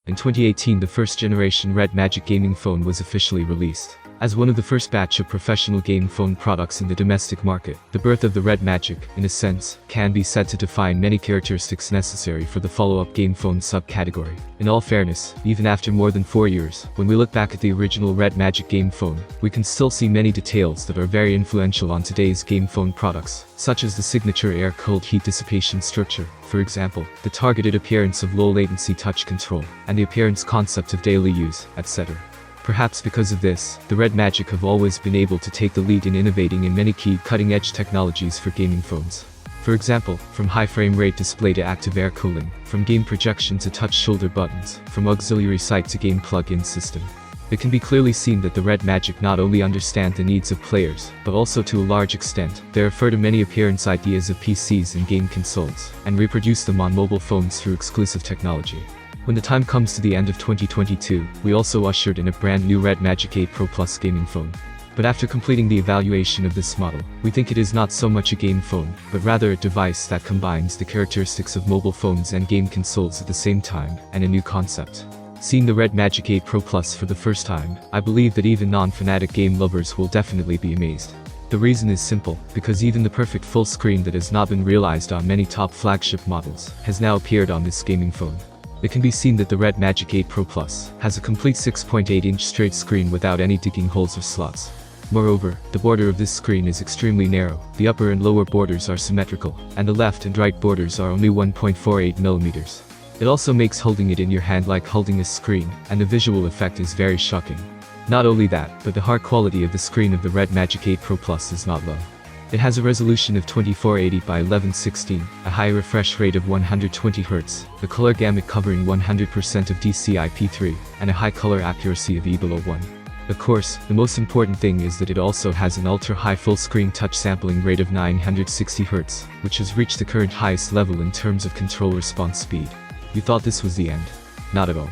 In 2018, the first generation Red Magic gaming phone was officially released. As one of the first batch of professional game phone products in the domestic market, the birth of the Red Magic, in a sense, can be said to define many characteristics necessary for the follow-up game phone subcategory. In all fairness, even after more than 4 years, when we look back at the original Red Magic game phone, we can still see many details that are very influential on today's game phone products, such as the signature air-cooled heat dissipation structure, for example, the targeted appearance of low-latency touch control, and the appearance concept of daily use, etc. Perhaps because of this, the Red Magic have always been able to take the lead in innovating in many key cutting-edge technologies for gaming phones. For example, from high frame rate display to active air cooling, from game projection to touch shoulder buttons, from auxiliary sight to game plug-in system. It can be clearly seen that the Red Magic not only understand the needs of players, but also to a large extent, they refer to many appearance ideas of PCs and game consoles, and reproduce them on mobile phones through exclusive technology. When the time comes to the end of 2022, we also ushered in a brand new Red Magic 8 Pro Plus gaming phone. But after completing the evaluation of this model, we think it is not so much a game phone, but rather a device that combines the characteristics of mobile phones and game consoles at the same time, and a new concept. Seeing the Red Magic 8 Pro Plus for the first time, I believe that even non-fanatic game lovers will definitely be amazed. The reason is simple, because even the perfect full screen that has not been realized on many top flagship models, has now appeared on this gaming phone. It can be seen that the Red Magic 8 Pro Plus has a complete 6.8-inch straight screen without any digging holes or slots. Moreover, the border of this screen is extremely narrow, the upper and lower borders are symmetrical, and the left and right borders are only 1.48 mm. It also makes holding it in your hand like holding a screen, and the visual effect is very shocking. Not only that, but the hard quality of the screen of the Red Magic 8 Pro Plus is not low. It has a resolution of 2480 by 1116, a high refresh rate of 120 Hz, the color gamut covering 100% of DCI-P3, and a high color accuracy of E below 1. Of course, the most important thing is that it also has an ultra-high full-screen touch sampling rate of 960 Hz, which has reached the current highest level in terms of control response speed. You thought this was the end? Not at all.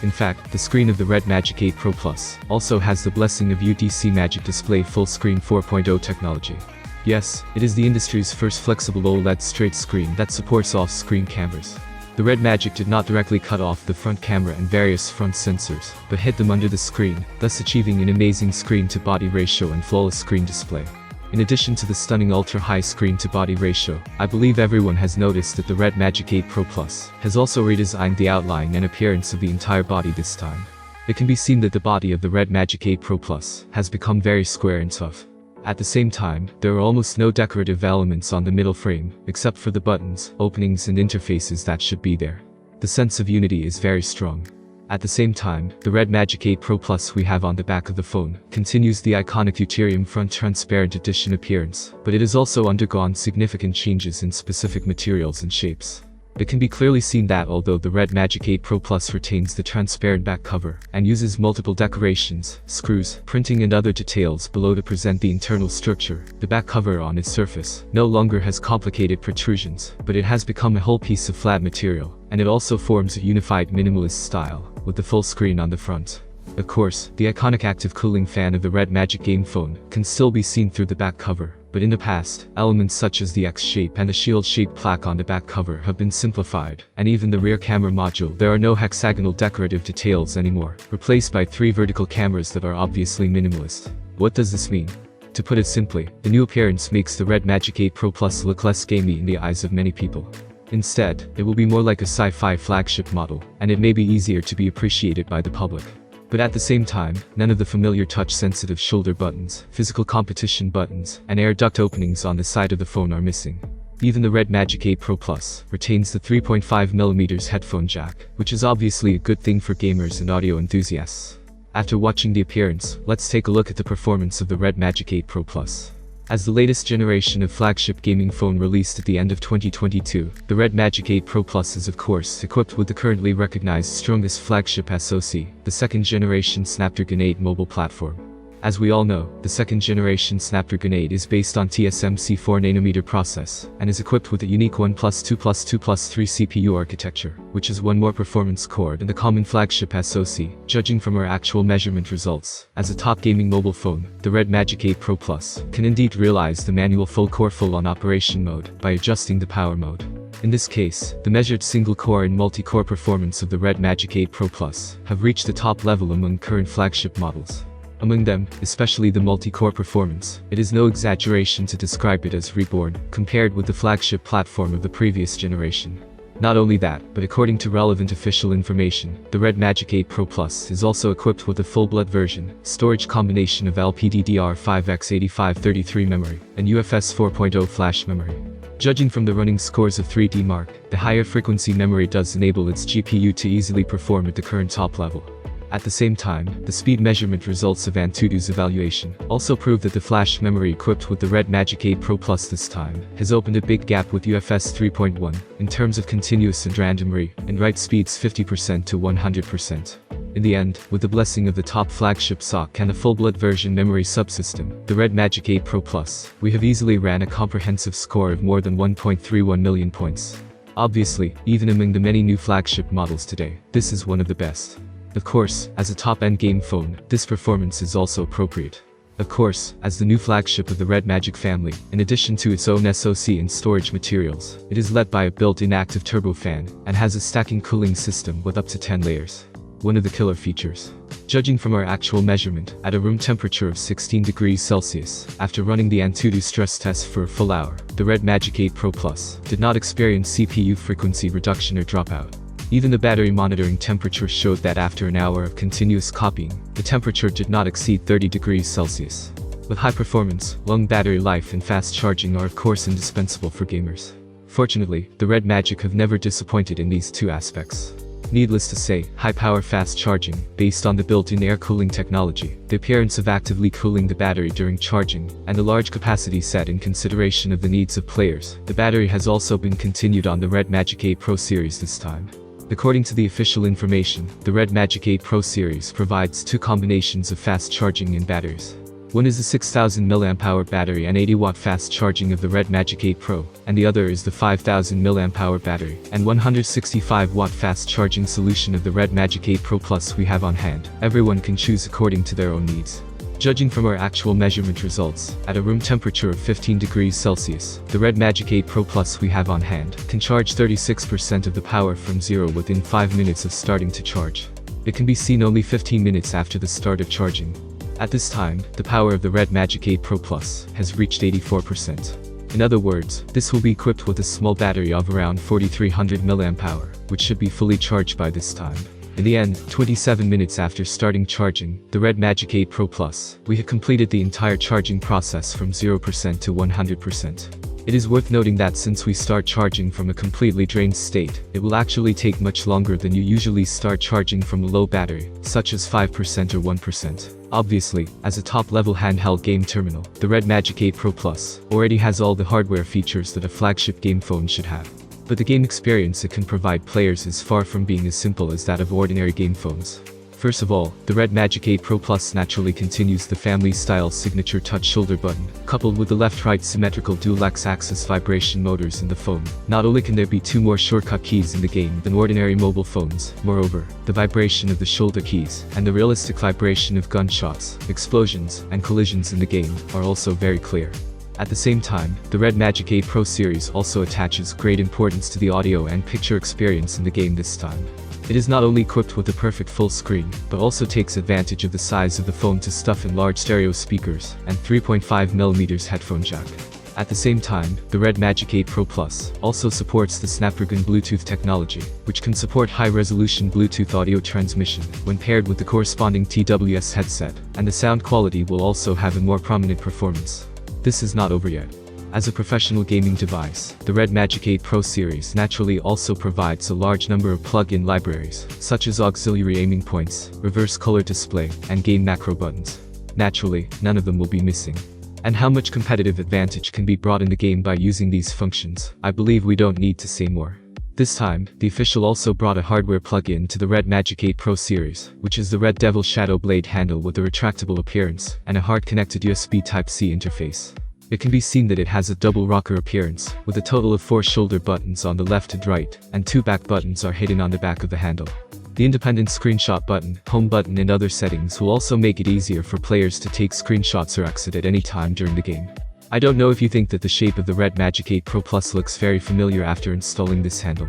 In fact, the screen of the Red Magic 8 Pro Plus also has the blessing of UDC Magic Display Full Screen 4.0 technology. Yes, it is the industry's first flexible OLED straight screen that supports off-screen cameras. The Red Magic did not directly cut off the front camera and various front sensors, but hid them under the screen, thus achieving an amazing screen-to-body ratio and flawless screen display. In addition to the stunning ultra-high screen-to-body ratio, I believe everyone has noticed that the Red Magic 8 Pro Plus has also redesigned the outline and appearance of the entire body this time. It can be seen that the body of the Red Magic 8 Pro Plus has become very square and tough. At the same time, there are almost no decorative elements on the middle frame, except for the buttons, openings and interfaces that should be there. The sense of unity is very strong. At the same time, the Red Magic 8 Pro Plus we have on the back of the phone continues the iconic deuterium front transparent edition appearance, but it has also undergone significant changes in specific materials and shapes. It can be clearly seen that although the Red Magic 8 Pro Plus retains the transparent back cover and uses multiple decorations, screws, printing and other details below to present the internal structure, the back cover on its surface no longer has complicated protrusions, but it has become a whole piece of flat material, and it also forms a unified minimalist style, with the full screen on the front. Of course, the iconic active cooling fan of the Red Magic game phone can still be seen through the back cover, but in the past, elements such as the X shape and the shield-shaped plaque on the back cover have been simplified, and even the rear camera module, there are no hexagonal decorative details anymore, replaced by 3 vertical cameras that are obviously minimalist. What does this mean? To put it simply, the new appearance makes the Red Magic 8 Pro Plus look less gamey in the eyes of many people. Instead, it will be more like a sci-fi flagship model, and it may be easier to be appreciated by the public. But at the same time, none of the familiar touch-sensitive shoulder buttons, physical competition buttons, and air duct openings on the side of the phone are missing. Even the Red Magic 8 Pro Plus retains the 3.5mm headphone jack, which is obviously a good thing for gamers and audio enthusiasts. After watching the appearance, let's take a look at the performance of the Red Magic 8 Pro Plus. As the latest generation of flagship gaming phone released at the end of 2022, the Red Magic 8 Pro Plus is of course equipped with the currently recognized strongest flagship SoC, the second generation Snapdragon 8 mobile platform. As we all know, the second generation Snapdragon 8 is based on TSMC 4nm process, and is equipped with a unique 1+2+2+3 CPU architecture, which is one more performance core than the common flagship SoC, judging from our actual measurement results. As a top gaming mobile phone, the Red Magic 8 Pro Plus can indeed realize the manual full-core full-on operation mode by adjusting the power mode. In this case, the measured single-core and multi-core performance of the Red Magic 8 Pro Plus have reached the top level among current flagship models. Among them, especially the multi-core performance, it is no exaggeration to describe it as reborn, compared with the flagship platform of the previous generation. Not only that, but according to relevant official information, the Red Magic 8 Pro Plus is also equipped with a full-blood version, storage combination of LPDDR5x8533 memory, and UFS 4.0 flash memory. Judging from the running scores of 3D Mark, the higher frequency memory does enable its GPU to easily perform at the current top level. At the same time, the speed measurement results of Antutu's evaluation also prove that the flash memory equipped with the Red Magic 8 Pro Plus this time has opened a big gap with UFS 3.1 in terms of continuous and random read and write speeds 50% to 100%. In the end, with the blessing of the top flagship SoC and a full-blood version memory subsystem, the Red Magic 8 Pro Plus, we have easily ran a comprehensive score of more than 1.31 million points. Obviously, even among the many new flagship models today, this is one of the best. Of course, as a top-end game phone, this performance is also appropriate. Of course, as the new flagship of the Red Magic family, in addition to its own SoC and storage materials, it is led by a built-in active turbofan, and has a stacking cooling system with up to 10 layers. One of the killer features. Judging from our actual measurement, at a room temperature of 16 degrees Celsius, after running the Antutu stress test for a full hour, the Red Magic 8 Pro Plus did not experience CPU frequency reduction or dropout. Even the battery monitoring temperature showed that after an hour of continuous copying, the temperature did not exceed 30 degrees Celsius. With high performance, long battery life and fast charging are of course indispensable for gamers. Fortunately, the Red Magic have never disappointed in these two aspects. Needless to say, high-power fast charging, based on the built-in air cooling technology, the appearance of actively cooling the battery during charging, and the large capacity set in consideration of the needs of players, the battery has also been continued on the Red Magic 8 Pro series this time. According to the official information, the Red Magic 8 Pro series provides two combinations of fast charging in batteries. One is the 6000 mAh battery and 80-watt fast charging of the Red Magic 8 Pro, and the other is the 5000 mAh battery and 165-watt fast charging solution of the Red Magic 8 Pro Plus we have on hand. Everyone can choose according to their own needs. Judging from our actual measurement results, at a room temperature of 15 degrees Celsius, the Red Magic 8 Pro Plus we have on hand can charge 36% of the power from zero within 5 minutes of starting to charge. It can be seen only 15 minutes after the start of charging. At this time, the power of the Red Magic 8 Pro Plus has reached 84%. In other words, this will be equipped with a small battery of around 4300 mAh, which should be fully charged by this time. In the end, 27 minutes after starting charging, the Red Magic 8 Pro Plus, we have completed the entire charging process from 0% to 100%. It is worth noting that since we start charging from a completely drained state, it will actually take much longer than you usually start charging from a low battery, such as 5% or 1%. Obviously, as a top-level handheld game terminal, the Red Magic 8 Pro Plus already has all the hardware features that a flagship game phone should have. But the game experience it can provide players is far from being as simple as that of ordinary game phones. First of all, the Red Magic 8 Pro Plus naturally continues the family-style signature touch shoulder button, coupled with the left-right symmetrical dual X-axis vibration motors in the phone. Not only can there be two more shortcut keys in the game than ordinary mobile phones, moreover, the vibration of the shoulder keys, and the realistic vibration of gunshots, explosions, and collisions in the game are also very clear. At the same time, the Red Magic 8 Pro series also attaches great importance to the audio and picture experience in the game this time. It is not only equipped with a perfect full screen, but also takes advantage of the size of the phone to stuff in large stereo speakers and 3.5mm headphone jack. At the same time, the Red Magic 8 Pro Plus also supports the Snapdragon Bluetooth technology, which can support high-resolution Bluetooth audio transmission when paired with the corresponding TWS headset, and the sound quality will also have a more prominent performance. This is not over yet. As a professional gaming device, the Red Magic 8 Pro series naturally also provides a large number of plug-in libraries, such as auxiliary aiming points, reverse color display, and game macro buttons. Naturally, none of them will be missing. And how much competitive advantage can be brought in the game by using these functions, I believe we don't need to say more. This time, the official also brought a hardware plug-in to the Red Magic 8 Pro series, which is the Red Devil Shadow Blade handle with a retractable appearance, and a hard-connected USB Type-C interface. It can be seen that it has a double rocker appearance, with a total of 4 shoulder buttons on the left and right, and 2 back buttons are hidden on the back of the handle. The independent screenshot button, home button and other settings will also make it easier for players to take screenshots or exit at any time during the game. I don't know if you think that the shape of the Red Magic 8 Pro Plus looks very familiar after installing this handle.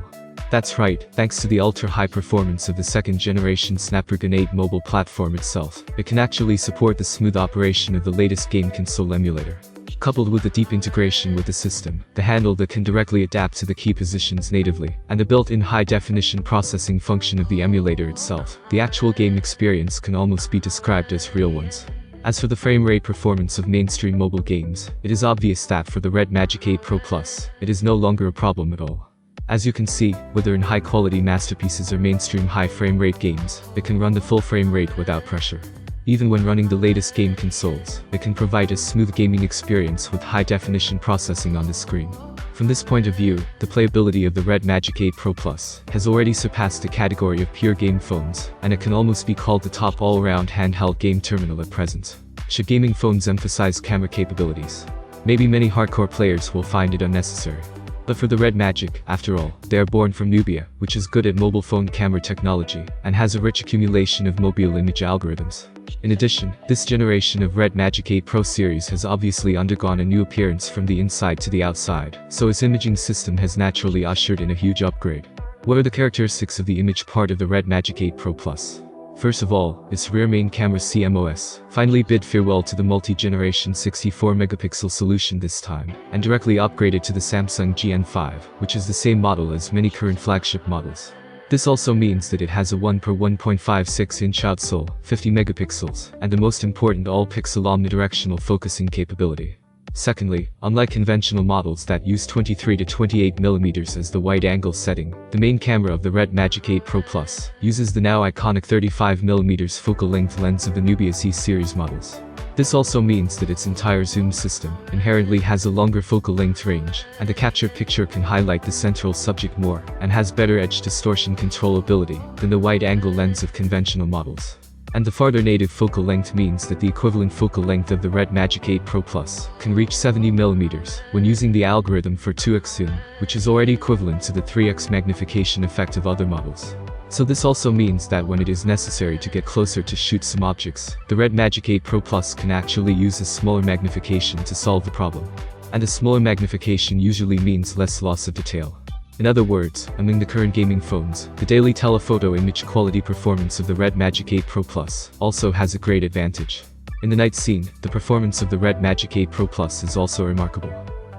That's right, thanks to the ultra-high performance of the second generation Snapdragon 8 mobile platform itself, it can actually support the smooth operation of the latest game console emulator. Coupled with the deep integration with the system, the handle that can directly adapt to the key positions natively, and the built-in high-definition processing function of the emulator itself, the actual game experience can almost be described as real ones. As for the frame rate performance of mainstream mobile games, it is obvious that for the Red Magic 8 Pro Plus, it is no longer a problem at all. As you can see, whether in high-quality masterpieces or mainstream high frame rate games, it can run the full frame rate without pressure. Even when running the latest game consoles, it can provide a smooth gaming experience with high-definition processing on the screen. From this point of view, the playability of the Red Magic 8 Pro Plus has already surpassed the category of pure game phones, and it can almost be called the top all-around handheld game terminal at present. Should gaming phones emphasize camera capabilities? Maybe many hardcore players will find it unnecessary. But for the Red Magic, after all, they are born from Nubia, which is good at mobile phone camera technology, and has a rich accumulation of mobile image algorithms. In addition, this generation of Red Magic 8 Pro series has obviously undergone a new appearance from the inside to the outside, so its imaging system has naturally ushered in a huge upgrade. What are the characteristics of the image part of the Red Magic 8 Pro Plus? First of all, its rear main camera CMOS finally bid farewell to the multi-generation 64-megapixel solution this time, and directly upgraded to the Samsung GN5, which is the same model as many current flagship models. This also means that it has a 1 per 1.56-inch outsole, 50 megapixels, and the most important all-pixel omnidirectional focusing capability. Secondly, unlike conventional models that use 23 to 28mm as the wide-angle setting, the main camera of the Red Magic 8 Pro Plus uses the now iconic 35mm focal length lens of the Nubia C series models. This also means that its entire zoom system inherently has a longer focal length range, and the captured picture can highlight the central subject more, and has better edge distortion controllability than the wide-angle lens of conventional models. And the farther native focal length means that the equivalent focal length of the Red Magic 8 Pro Plus can reach 70mm when using the algorithm for 2x zoom, which is already equivalent to the 3x magnification effect of other models. So this also means that when it is necessary to get closer to shoot some objects, the Red Magic 8 Pro Plus can actually use a smaller magnification to solve the problem. And a smaller magnification usually means less loss of detail. In other words, among the current gaming phones, the daily telephoto image quality performance of the Red Magic 8 Pro Plus also has a great advantage. In the night scene, the performance of the Red Magic 8 Pro Plus is also remarkable.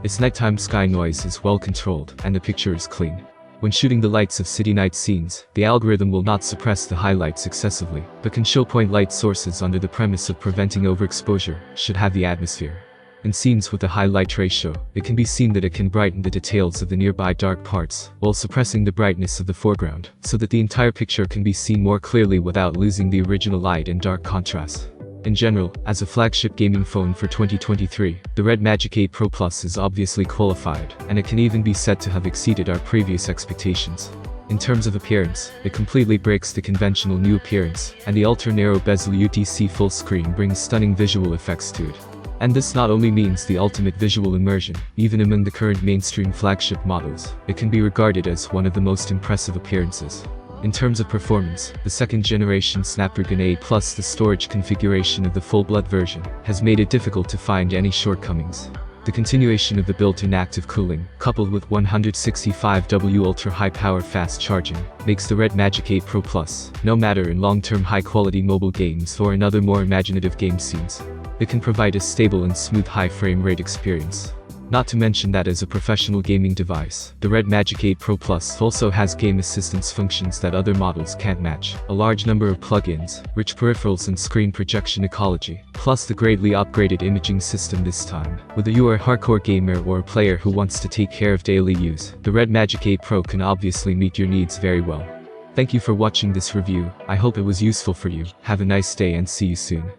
Its nighttime sky noise is well controlled, and the picture is clean. When shooting the lights of city night scenes, the algorithm will not suppress the highlights excessively, but can show point light sources under the premise of preventing overexposure, should have the atmosphere. In scenes with a high light ratio, it can be seen that it can brighten the details of the nearby dark parts, while suppressing the brightness of the foreground, so that the entire picture can be seen more clearly without losing the original light and dark contrast. In general, as a flagship gaming phone for 2023, the Red Magic 8 Pro Plus is obviously qualified, and it can even be said to have exceeded our previous expectations. In terms of appearance, it completely breaks the conventional new appearance, and the ultra-narrow bezel UTC full screen brings stunning visual effects to it. And this not only means the ultimate visual immersion, even among the current mainstream flagship models, it can be regarded as one of the most impressive appearances. In terms of performance, the second generation Snapdragon 8 plus the storage configuration of the full-blood version has made it difficult to find any shortcomings. The continuation of the built-in active cooling, coupled with 165W ultra-high power fast charging, makes the Red Magic 8 Pro Plus, no matter in long-term high-quality mobile games or in other more imaginative game scenes, it can provide a stable and smooth high frame rate experience. Not to mention that as a professional gaming device, the Red Magic 8 Pro Plus also has game assistance functions that other models can't match, a large number of plugins, rich peripherals and screen projection ecology, plus the greatly upgraded imaging system this time. Whether you are a hardcore gamer or a player who wants to take care of daily use, the Red Magic 8 Pro can obviously meet your needs very well. Thank you for watching this review. I hope it was useful for you. Have a nice day and see you soon.